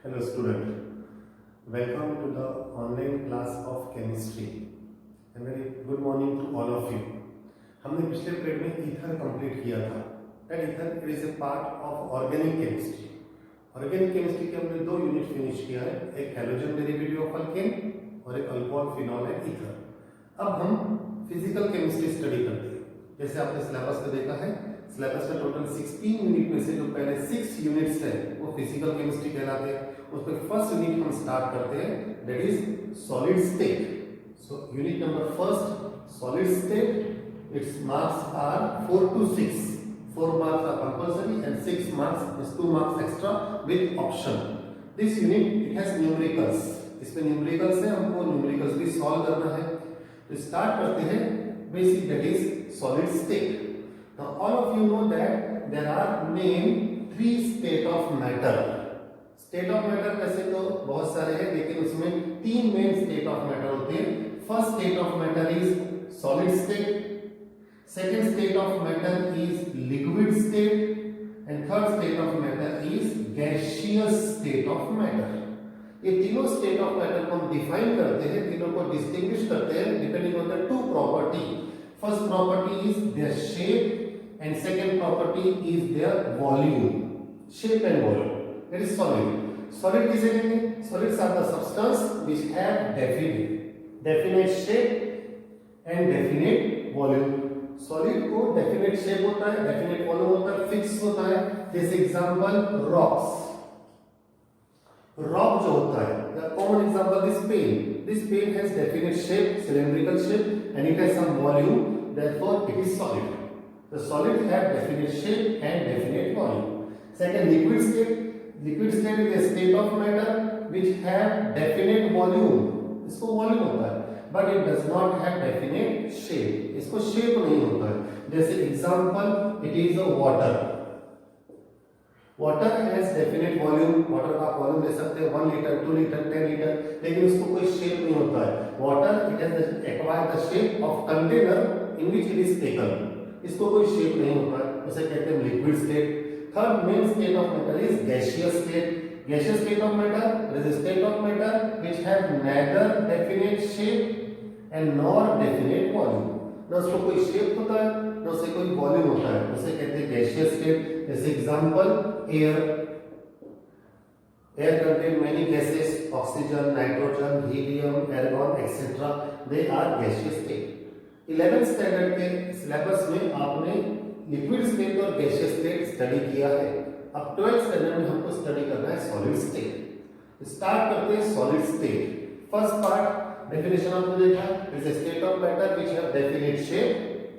Hello student, welcome to the online class of chemistry and very good morning to all of you. हमने पिछले period में ether complete किया था and ether it is a part of organic chemistry. Organic chemistry के हमने दो unit finish किया है, एक हैलोजन डेरिवेटिव ऑफ अल्केन और एक अल्कोहल फिनॉल एंड ईथर. अब हम फिजिकल केमिस्ट्री स्टडी करते हैं. जैसे आपने सिलेबस में देखा है, सिलेबस में टोटल 16 यूनिट में से जो पहले 6 यूनिट्स है वो फिजिकल केमिस्ट्री कहलाते हैं. उसमें फर्स्ट यूनिट हम स्टार्ट करते हैं, that is solid state. So unit number first solid state, its marks are 4 to 6. 4 marks are compulsory and 6 marks is 2 marks extra with option. This unit it has numericals. इसमें numericals है, हमको numericals भी solve करना है. तो start करते हैं basic, that is solid state. Now all of you know that there are main 3 state of matter. State of matter वैसे तो बहुत सारे हैं, लेकिन उसमें 3 main state of matter होते हैं. First state of matter is solid state. Second state of matter is liquid state and third state of matter is gaseous state of matter. ये तीनों state of matter को हम define करते हैं, तीनों को distinguish करते हैं depending on the two property. First property is their shape and second property is their volume. Shape and volume. That is solid. Solid किसे कहेंगे? Solids are the substance which have definite shape and definite volume. Solid को definite shape होता है, definite volume होता है, fix होता है. जैसे एग्जांपल रॉक्स. रॉक जो होता है, the common example this pen. This pen has definite shape, cylindrical shape and it has some volume, therefore it is solid. The solid have definite shape and definite volume. Second liquid state. Liquid state is a state of matter which have definite volume. इसको volume होता है but it does not have definite shape. इसको shape नहीं होता है. जैसे example it is a water. water has definite volume. water का volume ले सकते हैं 1 लीटर, 2 लीटर, 10 लीटर, लेकिन उसको कोई शेप नहीं होता है. water it has acquired the shape of container in which it is taken. इसको कोई शेप नहीं होता है, उसे कहते हैं liquid state. third main state of matter is gaseous state. Gaseous state of matter is a state of matter which have neither definite shape and nor definite volume. ना उसको कोई शेप होता है, ना उसे कोई वॉल्यूम होता है, उसे कहते हैं gaseous state. जैसे example air. Air contain many gases, oxygen, nitrogen, helium, argon, etc. They are gaseous state. 11th standard के सिलेबस में आपने लिक्विड स्टेट और gaseous state स्टडी किया है. अब 12th स्टैंडर्ड में हमको स्टडी करना है सॉलिड स्टेट. स्टार्ट करते हैं solid state. First part definition आपने देखा, it's a state of matter which have definite shape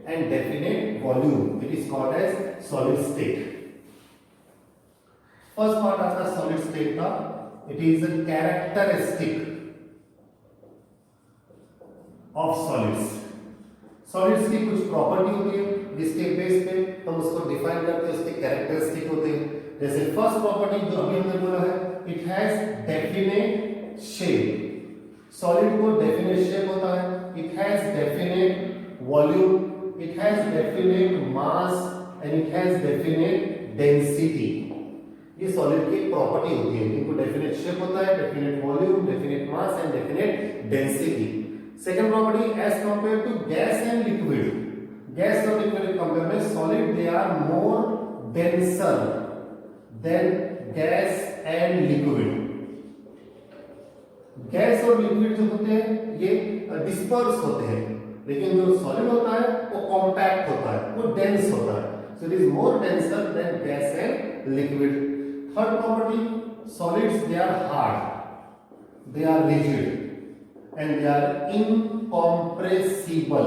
and definite volume. It is called as solid state. First part आता है सॉलिड स्टेट का. It is a characteristic of solids. Solids की कुछ property होती है जिसके बेस पे हम उसको डिफाइन करते हैं, उसके कैरेक्टरिस्टिक होते हैं. जैसे फर्स्ट प्रॉपर्टी जो अभी हमने बोला है, it has definite shape. Solid को डेफिनेट शेप होता है, it has definite volume, it has definite mass and it has definite density. ये सॉलिड की प्रॉपर्टी होती है. इनको डेफिनेट शेप होता है, definite volume, definite mass and definite density. Second property as compare to gas and liquid. Gas और liquid के compare में solid they are more denser than gas and liquid. Gas और liquid जो होते हैं ये डिस्पर्स होते हैं, लेकिन जो सॉलिड होता है वो कॉम्पैक्ट होता है, वो डेंस होता है. So it is more denser than gas and liquid. Third property, solids they are hard, they are rigid and they are incompressible.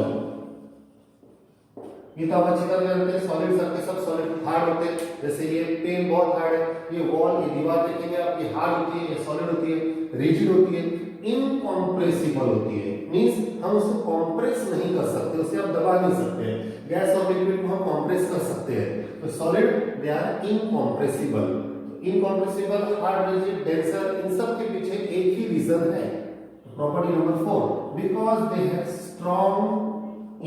ये तो आप अच्छी तरह जानते हैं, सॉलिड सबके सब सॉलिड हार्ड होते हैं. जैसे ये पेन बहुत हार्ड है, ये वॉल, ये दीवार देखेंगे आप, ये हार्ड होती है, ये सॉलिड होती है, रिजिड होती है, इनकॉम्प्रेसिबल होती है. मींस हम उसको कॉम्प्रेस नहीं कर सकते, उसे आप दबा नहीं सकते हैं. गैस और लिक्विड को हम कॉम्प्रेस कर सकते हैं. तो solid they are incompressible. Incompressible, hard, rigid, denser, इन सब के पीछे एक ही रीजन है. Property number 4, because they have strong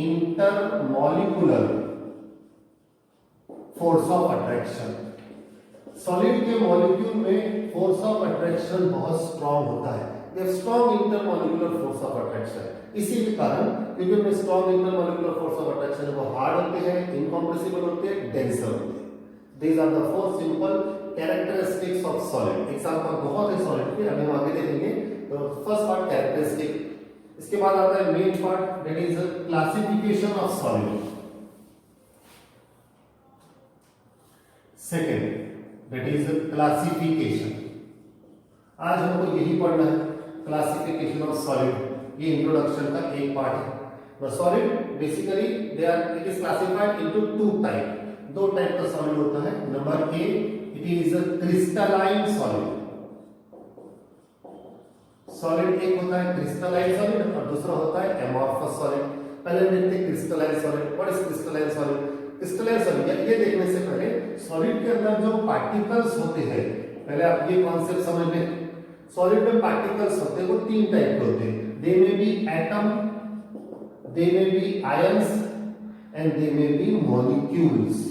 intermolecular force of attraction. Solid के मॉलिक्यूल में फोर्स ऑफ अट्रैक्शन बहुत स्ट्रांग होता है, they strong intermolecular force of attraction. इसी के कारण क्योंकि उनमें strong intermolecular force of attraction है, वो हार्ड होते हैं, इनकम्प्रेसिबल होते हैं, डेंसर होते हैं। These are the four simple characteristics of solid। Example बहुत है सॉलिड के, अभी हम आगे देखेंगे। तो फर्स्ट पार्ट कैरेक्टरिस्टिक, इसके बाद आता है main part that is classification of solid. Second that is classification. आज हमको यही पढ़ना है, क्लासिफिकेशन ऑफ सॉलिड। ये इंट्रोडक्शन का एक पार्ट है। The solid basically they are it is classified into two type. दो टाइप का सॉलिड होता है। Number A it is crystalline solid. Solid एक होता है क्रिस्टलाइन सॉलिड और दूसरा होता है एमॉर्फस सॉलिड। पहले हम देखते हैं crystalline solid. What is crystalline solid? Crystalline solid ये देखने से पहले सॉलिड के अंदर जो पार्टिकल्स होते हैं, पहले आप ये कॉन्सेप्ट समझ लें। सॉलिड में पार्टिकल्स होते हैं वो तीन टाइप के होते हैं। They may be atom, they may be ions and they may be molecules.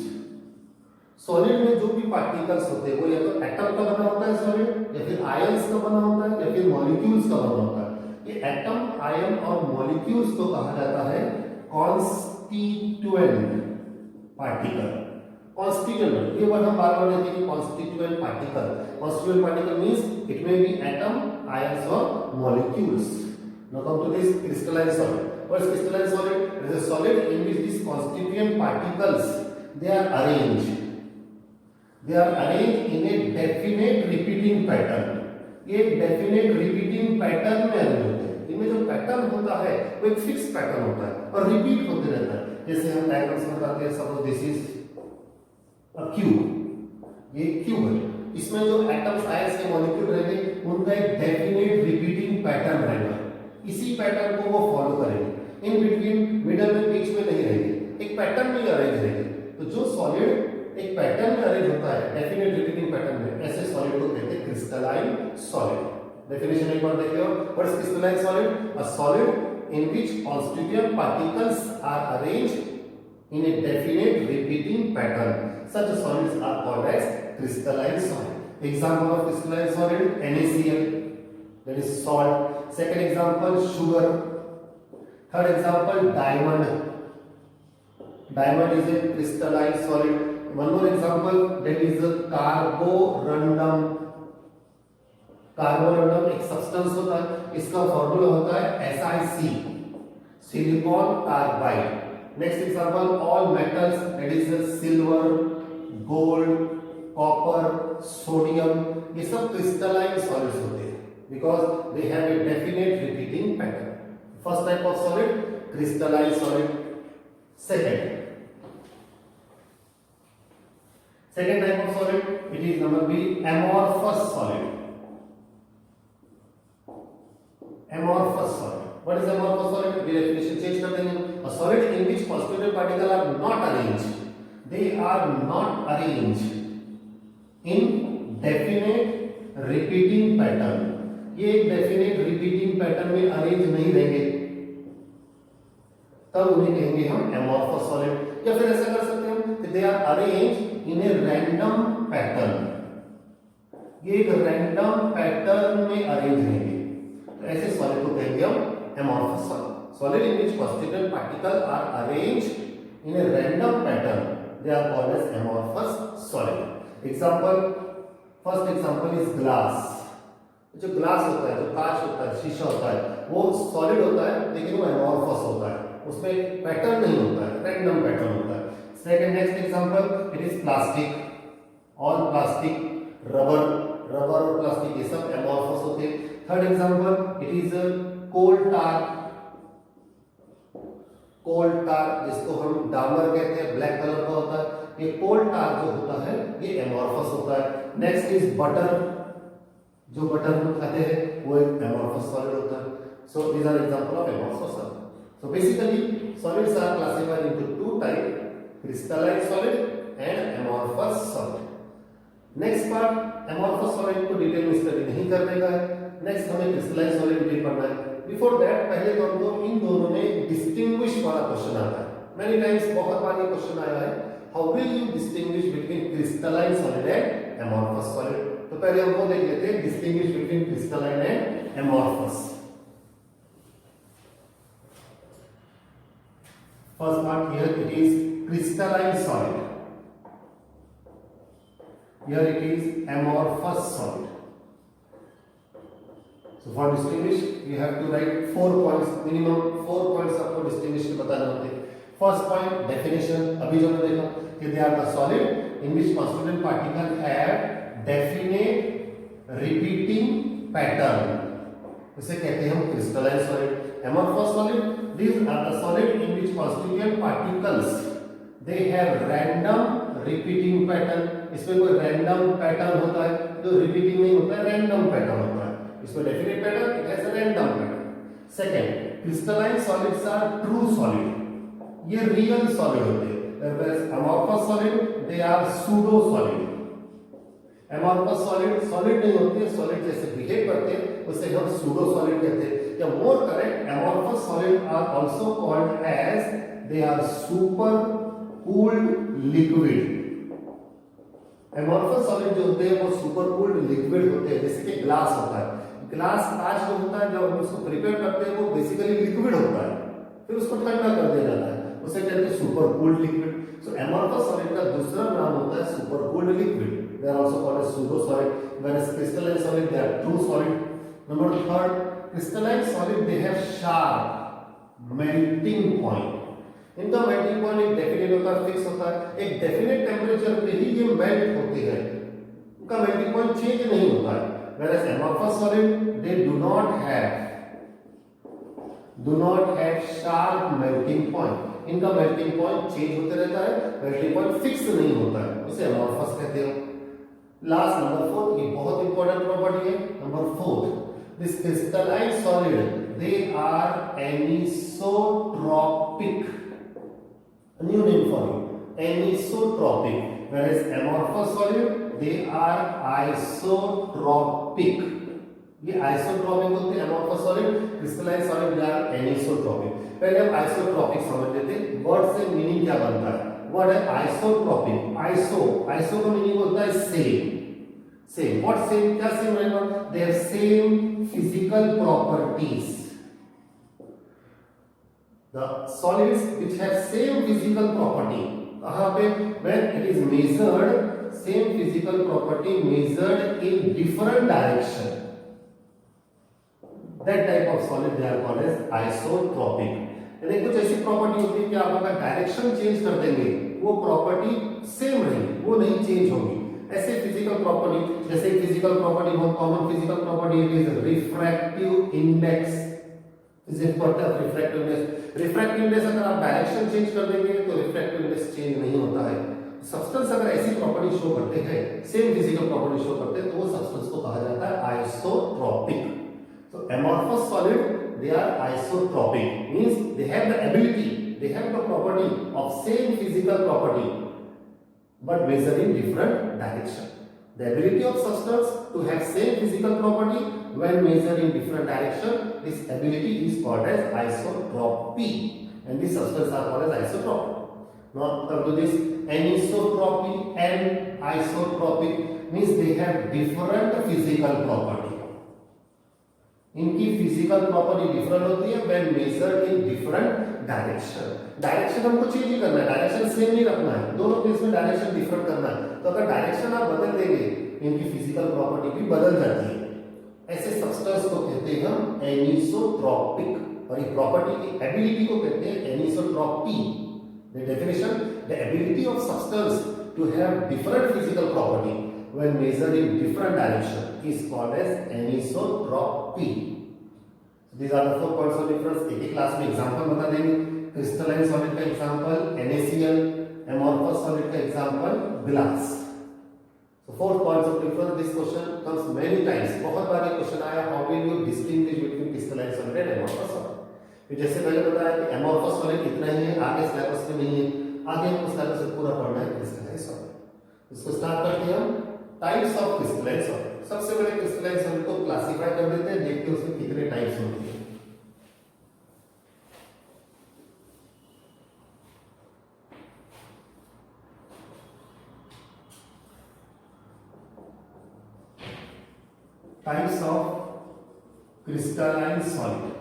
Solid में जो भी पार्टिकल्स होते हैं वो या तो एटम का बना होता है सॉलिड, या फिर आयंस का बना होता है, या फिर मॉलिक्यूल्स का बना होता है। ये एटम, आयन और मॉलिक्यूल्स को कहा जाता है कॉन्स्टिट्यूएंट पार्टिकल। कॉन्स्टिट्यूएंट ये वर्ड हम बार-बार देखेंगे, constituent particle. Constituent particle means it may be atom, ions और molecules. Now come to this crystalline solid. What is crystalline solid? It is a solid in which these constituent particles they are arranged. They are arranged in a definite repeating pattern. ये definite repeating pattern में arrange होते हैं। इनमें जो pattern होता है वो एक फिक्स पैटर्न होता है और रिपीट होते रहता है। जैसे हम डायग्राम्स में बताते हैं, suppose this is a cube. ये क्यूब है, इसमें जो एटम्स, आयंस के मॉलिक्यूल रहेंगे उनका एक डेफिनेट रिपीटिंग पैटर्न रहेगा। इसी पैटर्न को वो फॉलो करेंगे। इन बिटवीन, मिडल में, बीच में नहीं रहेंगे, एक पैटर्न में अरेंज रहेंगे। तो जो सॉलिड एक पैटर्न में अरेंज होता है, डेफिनेट रिपीटिंग पैटर्न में, ऐसे सॉलिड को कहते हैं क्रिस्टलाइन सॉलिड। डेफिनेशन एक बार देखिए। What is crystalline solid? A solid in which constituent particles are arranged in a definite repeating pattern. Such solids are called as crystalline solid. Example of crystalline solid: NaCl, that is salt. Second example, sugar. Third example, diamond. Diamond is a crystalline solid. One more example, that is carborundum. Carborundum एक substance होता है, इसका formula होता है SiC, silicon carbide. Next example, all metals, that is silver, gold, copper, sodium. ये सब crystalline solids होते हैं because they have a definite repeating pattern. First type of solid crystalline solid. Second type of solid it is number B amorphous solid. amorphous solid. What is amorphous solid? We definition change कर देंगे। A solid in which constituent particles are not arranged. They are not arranged in definite repeating pattern. ये एक definite repeating pattern में arrange नहीं रहेंगे, तब उन्हें कहेंगे हम amorphous solid। या फिर ऐसा कर सकते हैं कि they are arranged in a random pattern. ये एक random pattern में arrange रहेंगे, ऐसे सॉलिड को कहेंगे हम amorphous solid. Solid in which constituent particle are arranged in a random pattern, they are called as amorphous solid. Example, first example is glass. जो glass होता है, जो कांच होता है, शीशा होता है, वो सॉलिड होता है लेकिन वो एमॉर्फस होता है, उसमें पैटर्न नहीं होता है, रैंडम पैटर्न होता है। Second next example it is plastic. All plastic, rubber और प्लास्टिक ये सब एमॉर्फस होते हैं। थर्ड एग्जांपल इट इज कोल टार। कोल टार जिसको हम डामर कहते हैं, ब्लैक कलर का होता है, ये कोल टार जो होता है ये एमॉर्फस होता है। Next is butter. जो बटर हम खाते हैं वो एक एमॉर्फस सॉलिड होता है। So these are example of amorphous solid. So basically solids are classified into two type, crystalline solid and amorphous solid. Next part amorphous solid को डिटेल में स्टडी नहीं करने का है, नेक्स्ट हमें क्रिस्टलाइन सॉलिड डिटेल पढ़ना है। बिफोर दैट पहले तो हमको इन दोनों में डिस्टिंग्विश वाला क्वेश्चन आता है। मेनी टाइम्स बहुत बार ये क्वेश्चन आया है, how will you distinguish between crystalline solid and amorphous solid. तो पहले हमको देख लेते हैं distinguish between crystalline and amorphous. First part here it is crystalline solid, here it is amorphous solid. So for distinguish you have to write 4 points, minimum 4 points आपको distinguish के बताने होते हैं। First point definition, अभी जो हमने देखा कि they are the solid in which constituent particle have definite repeating pattern, इसे कहते हैं हम crystalline solid। Amorphous solid, these are the solid in which constituent particles they have random repeating pattern. इसमें कोई रैंडम पैटर्न होता है, जो repeating नहीं होता है, रैंडम पैटर्न होता है। इसमें definite pattern, it has a random pattern. Second, crystalline solids are true solid, ये रियल सॉलिड होते हैं। whereas amorphous solid they are pseudo solid। amorphous solid solid नहीं होते हैं, सॉलिड जैसे बिहेव करते हैं उसे हम pseudo solid कहते हैं। या more correct, amorphous solid are also called as they are super cooled liquid. Amorphous solid जो होते हैं वो सुपर कूल्ड लिक्विड होते हैं, जैसे कि ग्लास होता है। ग्लास कांच जो होता है, जब हम उसको प्रिपेयर करते हैं वो बेसिकली लिक्विड होता है, फिर उसको ठंडा कर दिया जाता है, उसे कहते हैं super cooled liquid. So amorphous solid का दूसरा नाम होता है super cooled liquid, they are also called as pseudo solid, whereas crystalline solid they are true solid. Number third, crystalline solid they have sharp melting point. इनका melting point एक definite होता है, fix होता है, एक डेफिनेट टेम्परेचर पे ही ये melt होते हैं, उनका मेल्टिंग पॉइंट चेंज नहीं होता है। whereas amorphous solid they do not have sharp melting point, इनका मेल्टिंग पॉइंट चेंज होते रहता है, मेल्टिंग पॉइंट फिक्स नहीं होता है, उसे amorphous कहते हैं। लास्ट नंबर 4, ये बहुत इंपॉर्टेंट प्रॉपर्टी है। Number 4, this crystalline solid they are anisotropic, a new name for you, anisotropic, whereas amorphous solid they are isotropic। ये आइसोट्रॉपिक होते हैं amorphous solid, crystalline solid they are anisotropic। पहले हम isotropic समझ लेते हैं, वर्ड से मीनिंग क्या बनता है। वर्ड है आइसोट्रॉपिक, आइसो का मीनिंग होता है सेम। व्हाट सेम, क्या सेम रहेगा, दे have same physical properties. The solids which have same physical property, कहाँ पे, when it is measured, same physical property measured in different direction, that type of solid they are called as isotropic। यानी कुछ ऐसी property होती है कि आप अगर डायरेक्शन चेंज कर देंगे वो प्रॉपर्टी सेम रहेगी, वो नहीं चेंज होगी। ऐसे फिजिकल प्रॉपर्टी, जैसे फिजिकल प्रॉपर्टी, बहुत common physical property is refractive index, is important of refractive index. Refractive index अगर आप डायरेक्शन चेंज कर देंगे तो रिफ्रैक्टिव इंडेक्स चेंज नहीं होता है। सब्सटेंस अगर ऐसी प्रॉपर्टी शो करते हैं, सेम फिजिकल प्रॉपर्टी शो करते हैं, तो वो सब्सटेंस को कहा जाता है isotropic. So amorphous solid they are isotropic, means they have the ability, they have the property of same physical property but measure in different direction. The ability of substance to have same physical property when measured in different direction, this ability is called as isotropy, and these substances are called as isotropic. Now come to this, anisotropy and isotropic means they have different physical property. इनकी physical property different होती है when measured in different direction. Direction हमको change ही करना है, direction same नहीं रखना है, दोनों केस में डायरेक्शन डिफरेंट करना है। तो अगर डायरेक्शन आप बदल देंगे इनकी फिजिकल प्रॉपर्टी भी बदल जाती है। ऐसे सब्सटेंस को कहते हैं हम एनिसोट्रोपिक, और ये प्रॉपर्टी की एबिलिटी को कहते हैं anisotropy. The definition, the ability of substance to have different physical property when measured in different direction is called as anisotropy. So these are the 4 points of difference। एक ही class में example बता देंगे। Crystalline solid का example NaCl, amorphous solid का example glass. So 4 points of difference, this question comes many times, बहुत बार ये question आया, how will you distinguish between crystalline solid and amorphous solid। फिर जैसे पहले बताया कि amorphous solid इतना ही है, आगे सिलेबस में नहीं है, आगे हमको सिलेबस से पूरा पढ़ना है क्रिस्टलाइन सॉलिड। इसको स्टार्ट करते हैं हम टाइप्स ऑफ क्रिस्टलाइन सॉलिड। सबसे पहले क्रिस्टलाइन सॉलिड को क्लासिफाई कर देते हैं, देखते हैं उसमें कितने टाइप्स होते हैं। types of crystalline solid.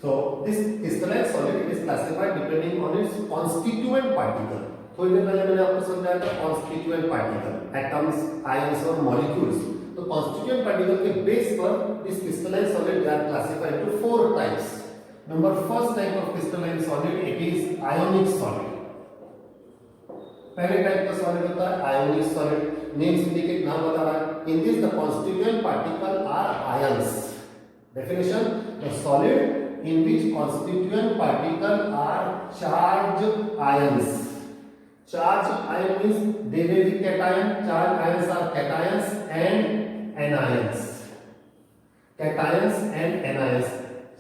So this crystalline solid is classified depending on its constituent particle. थोड़ी देर पहले मैंने आपको समझाया था constituent particle, atoms, ions और molecules. तो constituent particle के base पर this crystalline solid they are classified into 4 types. Number first type of crystalline solid it is ionic solid. पहले टाइप का सॉलिड होता है आयोनिक सॉलिड. नेम्स इंडिकेट, नाम बता रहा है. In this the constituent particle are ions. Definition: the solid in which constituent particle are charged ions. Charged ion means they may be cation. Charged ions are cations and anions. Cations and anions.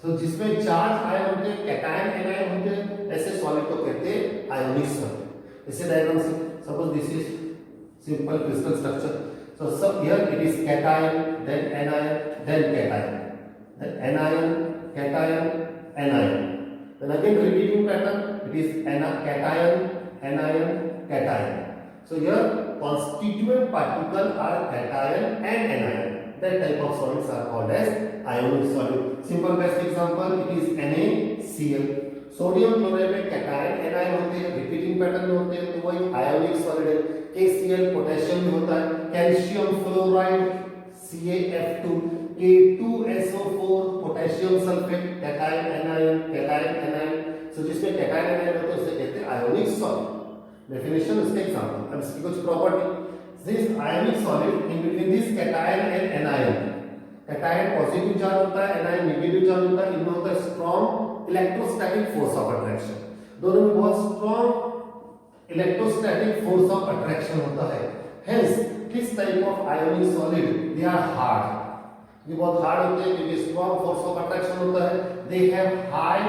So जिसमें charge ion होते हैं, cation एनायन होते हैं, ऐसे solid को कहते हैं आयोनिक सॉलिड. इसे डायग्राम से suppose this is simple crystal structure. So सब here it is cation, then anion, then cation, then anion, cation, anion. Then again repeating pattern. It is cation, anion, cation. So here constituent particle are cation and anion. That type of solids are called as ionic solid. Simple best example it is NaCl. Sodium chloride में cation एनायन होते हैं, repeating pattern में होते हैं, तो वो एक आयोनिक सॉलिड है. KCl पोटेशियम भी होता है. Calcium fluoride CaF2, K2SO4 potassium sulphate, cation anion, cation anion. So जिसमें कैटायन एनायन होते हैं उसे कहते हैं आयोनिक सॉलिड. डेफिनेशन उसके एग्जांपल. अब इसकी कुछ property. This ionic solid in between this cation and anion. Cation positive charge होता है, anion नेगेटिव चार्ज होता है. इनमें होता है strong electrostatic force of attraction. दोनों में बहुत strong electrostatic force of attraction होता है. Hence this type of ionic solid they are hard. ये बहुत हार्ड होते हैं क्योंकि स्ट्रॉन्ग फोर्स ऑफ अट्रैक्शन होता है. They have high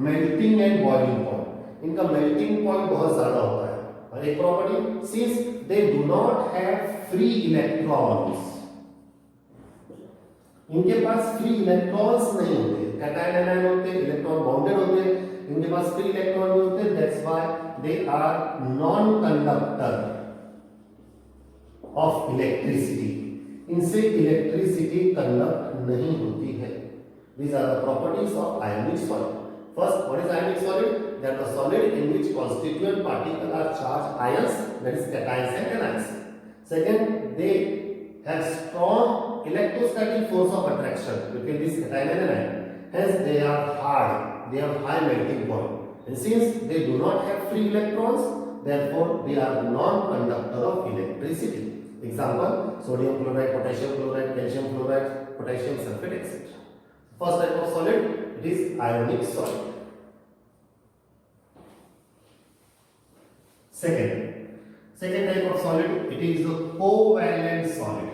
melting and boiling point. इनका मेल्टिंग पॉइंट बहुत ज्यादा होता है. और एक property, since they do not have free electrons, इनके पास फ्री इलेक्ट्रॉन्स नहीं होते. कैटायन एनायन होते हैं, इलेक्ट्रॉन बाउंडेड होते हैं. इनके पास फ्री इलेक्ट्रॉन नहीं होते. That's why they are non conductor of electricity. इनसे इलेक्ट्रिसिटी कंडक्ट नहीं होती है. These are the properties of ionic solid. First, what is ionic solid? They are the solid in which constituent particles are charged ions, that is cations and anions. Second, they have strong electrostatic force of attraction between this cation and anion. Hence, they are hard. They have high melting point. And since they do not have free electrons, therefore they are non-conductor of electricity. Example: sodium chloride, potassium chloride, calcium chloride, potassium sulfate, etc. First type of solid it is ionic solid. Second type of solid it is a covalent solid.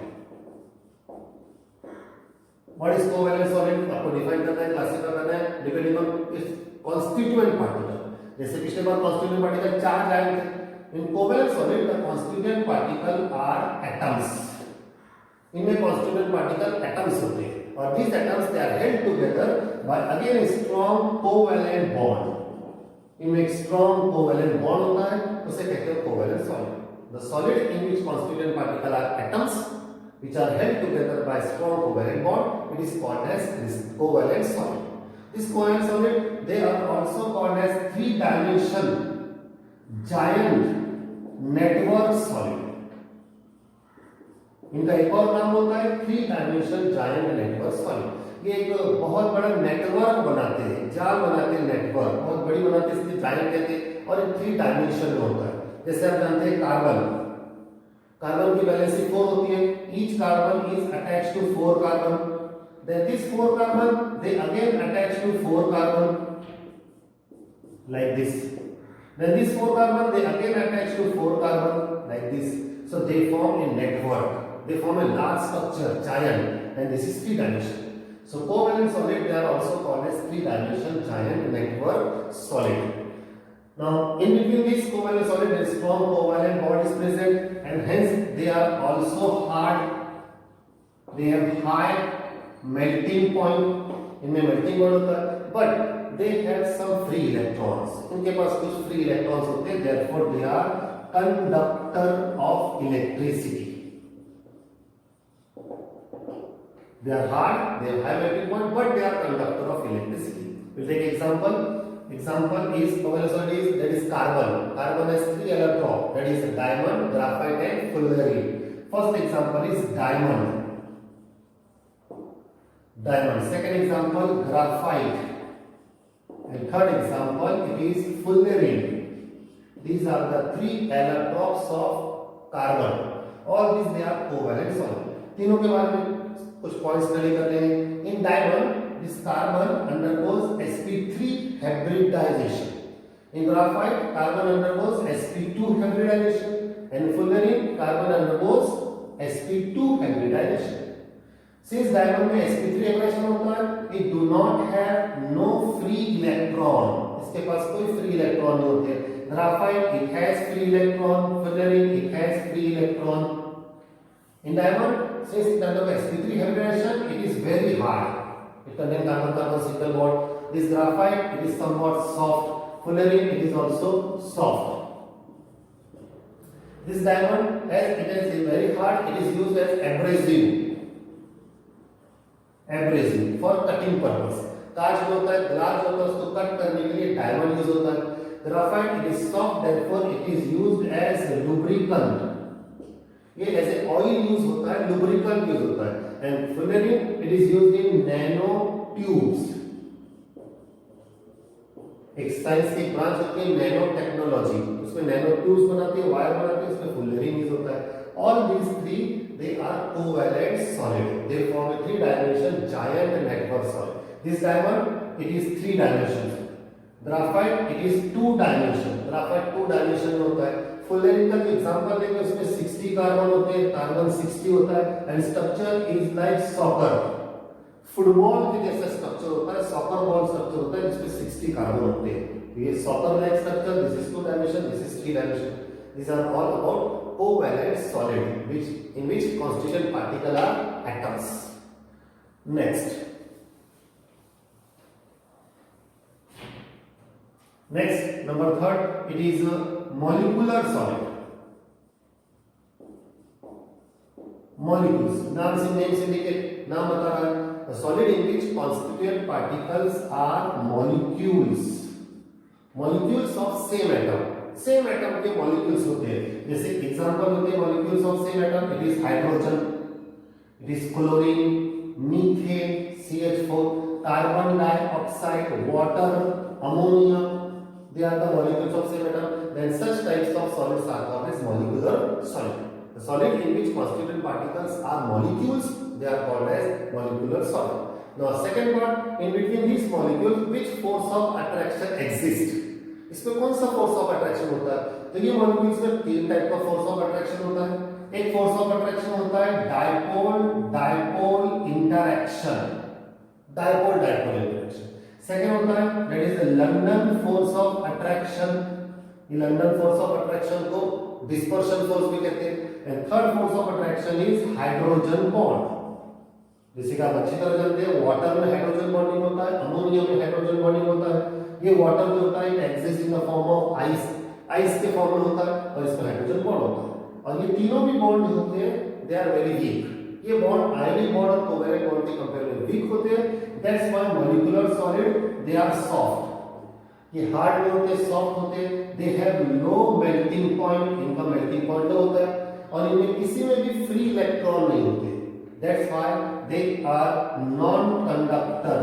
What is covalent solid? आपको define करना है, classify करना है depending on it's constituent particle. जैसे पिछले बार constituent particle charge आए थे. In covalent solid the constituent particle are atoms. इनमें constituent particle atoms होते हैं. और these atoms they are held together by again a strong covalent bond. इनमें एक strong covalent bond होता है, उसे कहते हैं covalent solid. The solid in which constituent particle are atoms which are held together by strong covalent bond, it is called as this covalent solid. This covalent solid they are also called as three-dimensional giant network solid. इनका एक और नाम होता है three dimensional giant network solid. ये एक बहुत बड़ा नेटवर्क बनाते हैं, जाल बनाते हैं, नेटवर्क बहुत बड़ी बनाते हैं, इसलिए जायंट कहते हैं. और ये थ्री डायमेंशन में होता है. जैसे आप जानते हैं कार्बन की वैलेंसी 4 होती है. Each carbon is attached to 4 carbon. Then this 4 carbon they again attach to 4 carbon like this. Then this 4 carbon they again attach to 4 carbon like this. So they form a network. They form a large structure, giant, and this is 3 dimensional. So covalent solid they are also called as 3 dimensional giant network solid. Now in between this covalent solid there is strong covalent bond is present, and hence they are also hard. They have high melting point. इनमें melting point होता है, but they have some free electrons. इनके पास कुछ free electrons होते हैं, therefore they are conductor of electricity. They are hard, they have high melting point, but they are conductor of electricity. We'll take example. Example is that is carbon. Carbon has 3 electrons. That is diamond, graphite, and fullerene. First example is diamond. Diamond. Second example, graphite. And third example, it is fullerene. These are the 3 electrons of carbon. All these they are covalent solid. तीनों के बारे में कुछ points study करते हैं. In diamond, this carbon undergoes sp3 hybridization. In graphite, carbon undergoes sp2 hybridization. And fullerene, carbon undergoes sp2 hybridization. Since diamond में sp3 hybridization होता है, it do not have no free electron. इसके पास कोई free electron नहीं होते. Graphite, it has free electron. Fullerene, it has free electron. In diamond, since it undergoes sp3 hybridization, it is very hard. It contains carbon-carbon single bond. This graphite, it is somewhat soft. Fullerene, it is also soft. This diamond, as it is very hard, it is used as abrasive. Abrasive for cutting purpose. कांच जो होता है, glass जो होता है, उसको cut करने के लिए डायमंड यूज होता है. Graphite, it is soft, therefore it is used as lubricant. ये जैसे ऑयल यूज होता है, लुब्रिकेंट यूज होता है. And fullerene, it is used in nano tubes. एक साइंस की ब्रांच होती है नैनो टेक्नोलॉजी, उसमें नैनो ट्यूब्स बनाती है, वायर बनाती है, उसमें fullerene यूज होता है. All these three they are covalent solid. They form a 3-dimension giant network solid. This diamond, it is 3 dimensions. Graphite, it is 2 dimension. Graphite 2 dimension होता है. fullerene का जो एग्जांपल लेंगे उसमें 60 कार्बन होते हैं, कार्बन 60 होता है. And structure is like soccer. Football के जैसा स्ट्रक्चर होता है, सॉकर बॉल स्ट्रक्चर होता है जिसमें 60 कार्बन होते हैं. ये soccer like structure, this is 2 dimension, this is 3 dimension. These are all about covalent solid in which constituent particle are atoms. Next, number 3, it is a molecular solid. Molecules, names indicate, नाम बता रहा है. A solid in which constituent particles are molecules. Molecules of same atom. Same atom के molecules होते हैं. जैसे example होते हैं molecules of same atom. It is hydrogen, it is chlorine, methane, CH4, carbon dioxide, water, ammonia. They are the molecules of same atom. Then such types of solids are called as molecular solid. The solid in which constituent particles are molecules, they are called as molecular solid. Now second part, in between these molecules which force of attraction exists. इसमें कौन सा force of attraction होता है? तो ये molecules में 3 type का force of attraction होता है. एक फोर्स ऑफ अट्रैक्शन होता है dipole dipole interaction. Dipole dipole interaction. Second होता है that is the London force of attraction. ये लंडन फोर्स ऑफ अट्रैक्शन को डिस्पर्शन फोर्स भी कहते हैं. And third force of attraction is hydrogen bond. जैसे कि आप अच्छी तरह जानते हैं वाटर में हाइड्रोजन बॉन्डिंग होता है, अमोनिया में हाइड्रोजन बॉन्डिंग होता है. ये वाटर जो होता है it exist in the form of ice. Ice के फॉर्म में होता है और इसमें हाइड्रोजन बॉन्ड होता है. और ये तीनों भी बॉन्ड जो होते हैं दे आर वेरी वीक. ये बॉन्ड आयनिक बॉन्ड और कोवैलेंट बॉन्ड के कंपेयर में वीक होते हैं. That's why molecular solid they are soft. ये हार्ड में होते हैं, सॉफ्ट होते हैं. They have low melting point. इनका मेल्टिंग पॉइंट लो होता है और इनमें किसी में भी फ्री इलेक्ट्रॉन नहीं होते. That's why they are non conductor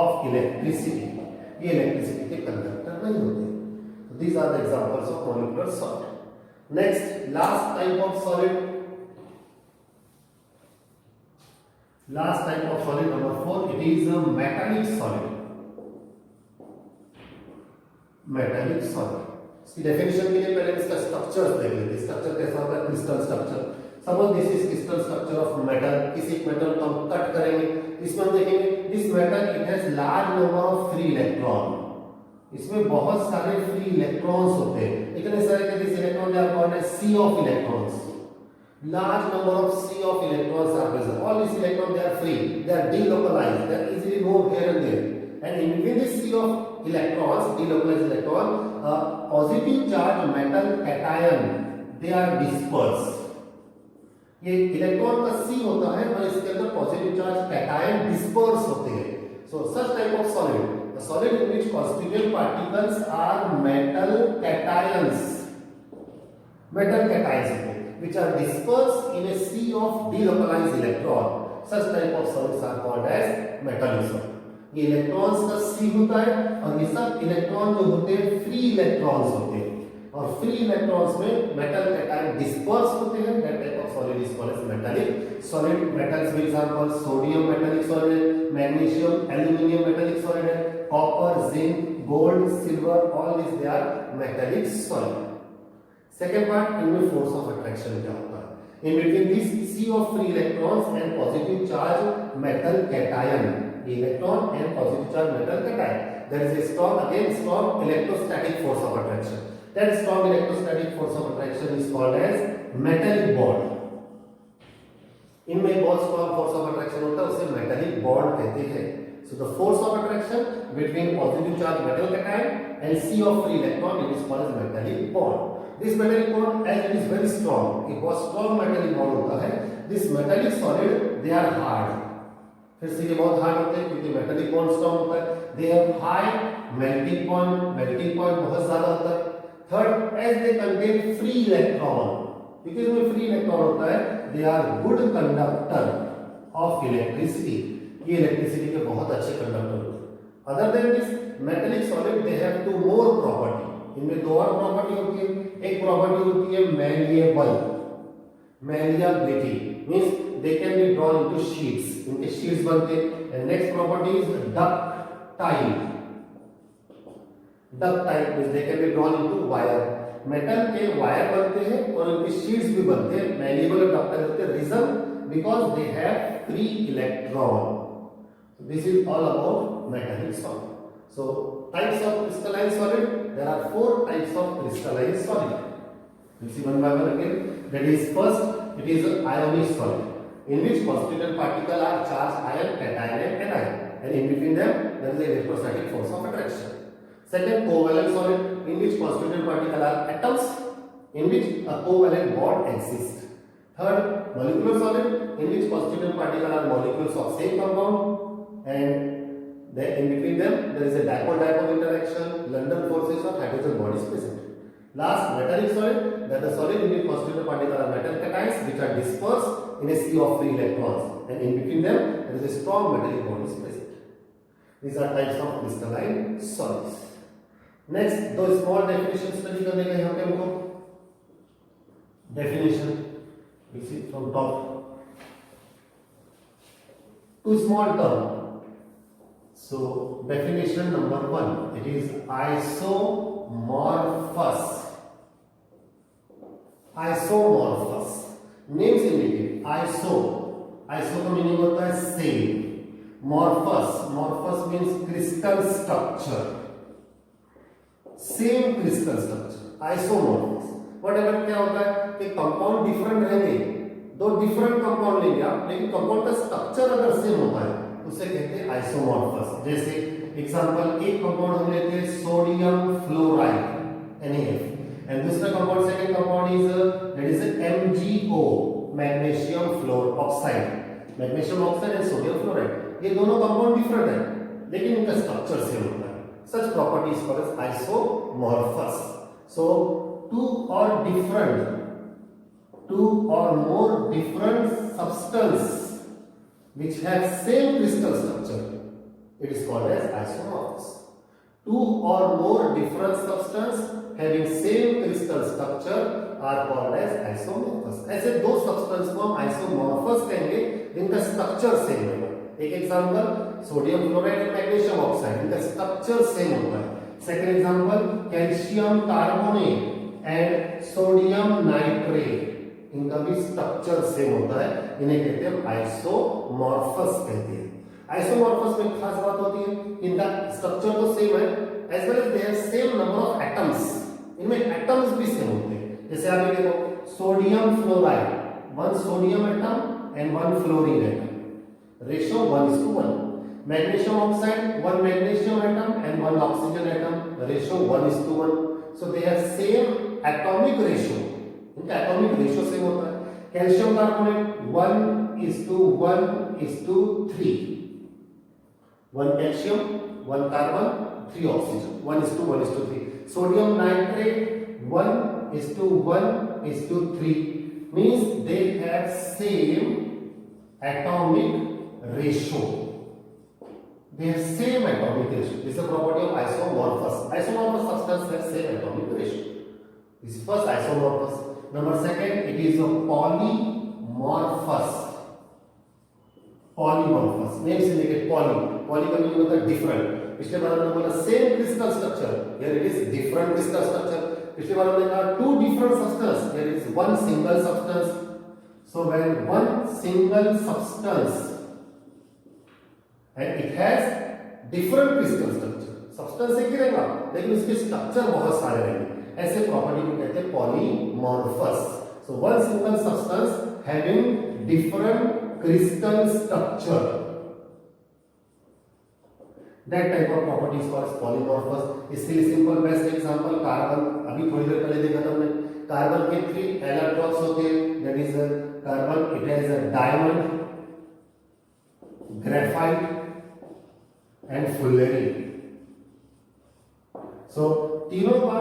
of electricity. ये इलेक्ट्रिसिटी के कंडक्टर नहीं होते. These are the examples of molecular solid. Next, last type of solid. Last type of solid, number 4, it is a metallic solid. Metallic solid. इसकी definition के लिए पहले इसका structure देख लेते हैं. स्ट्रक्चर कैसा होता है? Crystal structure. Suppose this is crystal structure of metal. किसी मेटल को हम कट करेंगे, इसमें हम देखेंगे this metal it has large number of free electron. इसमें बहुत सारे फ्री इलेक्ट्रॉन्स होते हैं. इतने सारे के this electron they are called as sea of electrons. large number of sea of electrons are present. All these electrons they are free, they are delocalized, they are easily moved here and there. and in between this sea of electrons, delocalized electron, positive charge metal cation, they are dispersed. ये electron का सी होता है और इसके अंदर positive charge cation disperse होते हैं. So such type of solid, a solid in which constituent particles are metal cations which are dispersed in a sea of delocalized electron. Such type of solids are called as metallic solid. ये electrons का सी होता है और ये सब electron जो होते हैं फ्री इलेक्ट्रॉन्स होते हैं और फ्री इलेक्ट्रॉन्स में मेटल कैटायन डिस्पर्स होते हैं. That type of solid is called as metallic solid. Metals for example sodium metallic solid, magnesium aluminium metallic solid है, copper, zinc, gold, silver, all this they are metallic solid. Second part, इनमें force of attraction क्या होता है. In between this sea of free electrons and positive charge metal cation, the electron and positive charge metal cation, there is a strong electrostatic force of attraction. That strong electrostatic force of attraction is called as metallic bond. इनमें बहुत strong force of attraction होता है, उसे metallic bond कहते हैं. So the force of attraction between positive charge metal cation and sea of free electron, it is called as metallic bond. This metallic bond, as it is very strong, एक बहुत strong metallic bond होता है. This metallic solid, they are hard. फिर से ये बहुत hard होते हैं क्योंकि metallic bond strong होता है. They have high melting point बहुत ज़्यादा होता है. Third, as they contain free electron, क्योंकि इसमें free electron होता है, they are good conductor of electricity. ये electricity के बहुत अच्छे conductor होते हैं. Other than this, metallic solid, they have two more property. इनमें दो और प्रॉपर्टी होती है. एक प्रॉपर्टी होती है malleable, malleability, means they can be drawn into sheets, इनके शीट्स बनते हैं. And next property is ductile. Ductile means they can be drawn into wire. Metal के वायर बनते हैं और इनके शीट्स भी बनते हैं. मैलिएबल और डक्टाइल होते हैं. Reason because they have free electron. This is all about metallic solid. So types of crystalline solid, there are 4 types of crystalline solid. We'll see one by one again. That is, first, it is an ionic solid, in which constituent particles are charged ion, cation and anion, and in between them there is a electrostatic force of attraction. Second, covalent solid, in which constituent particles are atoms, in which a covalent bond exists. Third, molecular solid, in which constituent particles are molecules of same compound, and then in between them there is a dipole-dipole interaction, London forces or hydrogen bonds present. Last, metallic solid, that the solid in which constituent particles are metal cations which are dispersed in a sea of free electrons, and in between them there is a strong metallic bond is present. These are types of crystalline solids. Next, दो small definition study करने का यहाँ पे हमको. Definition, we see from top. Two small terms. So definition number 1, it is isomorphous. Isomorphous names indicate iso का meaning होता है same. morphous means crystal structure, same crystal structure. isomorphous whatever क्या होता है कि कंपाउंड डिफरेंट रहेंगे, दो different compound लेंगे आप, लेकिन कंपाउंड का स्ट्रक्चर अगर सेम होता है उसे कहते हैं आइसोमॉर्फस. जैसे एग्जांपल, एक कंपाउंड हम लेते हैं सोडियम फ्लोराइड NaF, एंड दूसरा compound, second compound is that is MgO, magnesium floor oxide. Magnesium oxide and sodium fluoride, ये दोनों कंपाउंड डिफरेंट है लेकिन इनका स्ट्रक्चर सेम होता है. Such property is called as isomorphous. So two or more different substance which have same crystal structure, it is called as isomorphous. Two or more different substance having same crystal structure are called as isomorphous. ऐसे दो substance को हम isomorphous कहेंगे जिनका structure same होगा. एक example, sodium fluoride और magnesium oxide, इनका स्ट्रक्चर सेम होता है. Second example, calcium carbonate and sodium nitrate, इनका भी स्ट्रक्चर सेम होता है. इन्हें कहते हैं आइसोमॉर्फस कहते हैं. आइसोमॉर्फस में खास बात होती है, इनका स्ट्रक्चर तो सेम है, as well as they have same number of atoms. इनमें एटम्स भी सेम होते हैं. जैसे आप ये देखो, sodium fluoride, 1 sodium atom and 1 fluorine atom, ratio 1:1. Magnesium oxide, one magnesium atom and one oxygen atom, the ratio 1:1. So they have same atomic ratio. इनका atomic ratio same होता है. Calcium carbonate 1:1:3. One calcium, one carbon, 3 oxygen. 1:1:3. Sodium nitrate 1:1:3 means they have same atomic ratio. They have same atomic ratio. This is the property of isomorphous. Isomorphous substance has same atomic ratio. This is first isomorphous. Number second, it is a polymorphous. Polymorphous. Name से indicate poly. Poly का meaning होता है different. पिछले बार हमने बोला same crystal structure. Here it is different crystal structure. पिछले बार हमने कहा two different substance. Here it is one single substance. So when one single substance and it has different crystal structure. Substance एक ही रहेगा, लेकिन उसके structure बहुत सारे रहेंगे. ऐसे property को कहते हैं polymorphous. So one single substance having different crystal structure. That type of property is called polymorphous. इसके लिए simple best example कार्बन. अभी थोड़ी देर पहले देखा था हमने. कार्बन के 3 electrons होते हैं. That is carbon. It has a diamond, graphite, and fullerene. So तीनों का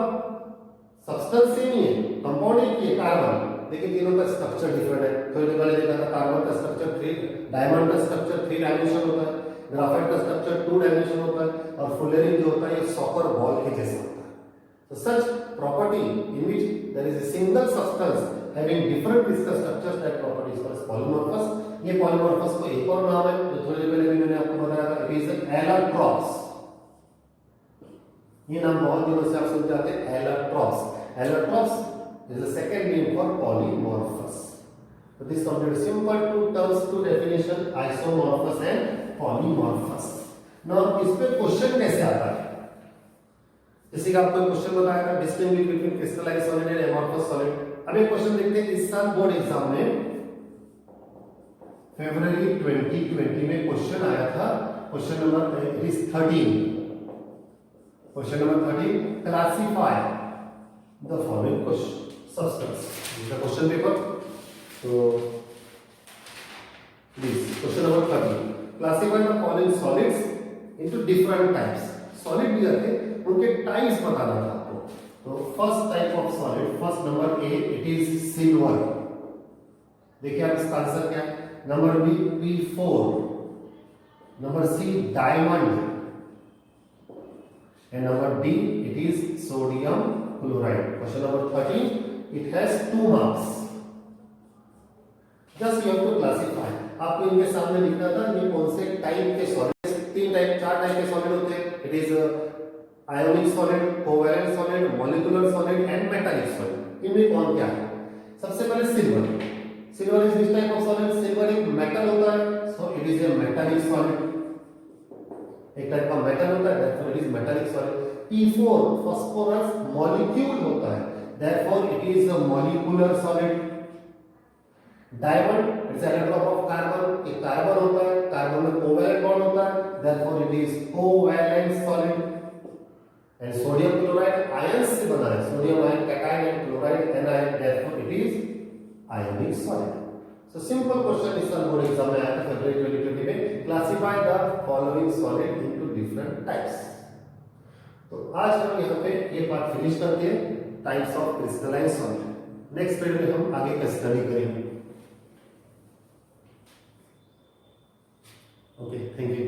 सब्सटेंस सेम ही है, कंपाउंड एक ही है कार्बन, लेकिन तीनों का स्ट्रक्चर डिफरेंट है. थोड़ी देर पहले देखा था कार्बन का स्ट्रक्चर 3, डायमंड का स्ट्रक्चर 3 डायमेंशन होता है, ग्राफाइट का स्ट्रक्चर 2 डायमेंशन होता है, और फुलरीन जो होता है ये सॉकर बॉल के जैसा होता है. So such property in which there is a single substance having different crystal structures, that property is called polymorphous. ये polymorphous को एक और नाम है जो थोड़ी देर पहले भी मैंने आपको बताया था, it is allotrops. ये नाम बहुत दिनों से आप सुन जाते हैं, allotrops. Allotrops is the second name for polymorphous. So this completes simple two terms, two definition, isomorphous and polymorphous. Now इस पे क्वेश्चन कैसे आता है? जैसे कि आपको क्वेश्चन बताया था distinguish between crystalline solid and amorphous solid. अब एक क्वेश्चन देखते हैं इस साल बोर्ड एग्जाम में फरवरी 2020 में क्वेश्चन आया था. Question number is 13. Question number 13, classify the following question substance. This the question paper. So this question number 13, classify the following solids into different types. Solid दिया थे, उनके types बताना था आपको. तो first type of solid, first number A, it is silver. देखिए आप इसका आंसर क्या है. Number B, P4. Number C, diamond. And number D, it is sodium chloride. Question number 13, it has 2 marks. Just you have to classify. आपको इनके सामने लिखना था ये कौन से टाइप के सॉलिड. 3 टाइप 4 टाइप के सॉलिड होते हैं. It is ionic solid, covalent solid, molecular solid and metallic solid. इनमें कौन क्या है? सबसे पहले silver. Silver is which type of solid? Silver एक मेटल होता है, so it is a metallic solid. एक टाइप का मेटल होता है, therefore it is metallic solid. P4 phosphorus molecule होता है, therefore it is a molecular solid. Diamond it's an atom of carbon. एक कार्बन होता है, कार्बन में कोवैलेंट बॉन्ड होता है, therefore it is covalent solid. And sodium chloride ions से बना है, sodium ion cation and chloride anion, therefore it is ionic solid. So simple question इस साल बोर्ड एग्जाम में आया था फरवरी 2020 में. Classify the following solid into different types. तो आज हम यहाँ पे ये पार्ट फिनिश करते हैं, types of crystalline solid. Next period में हम आगे का स्टडी करेंगे. Okay, thank you.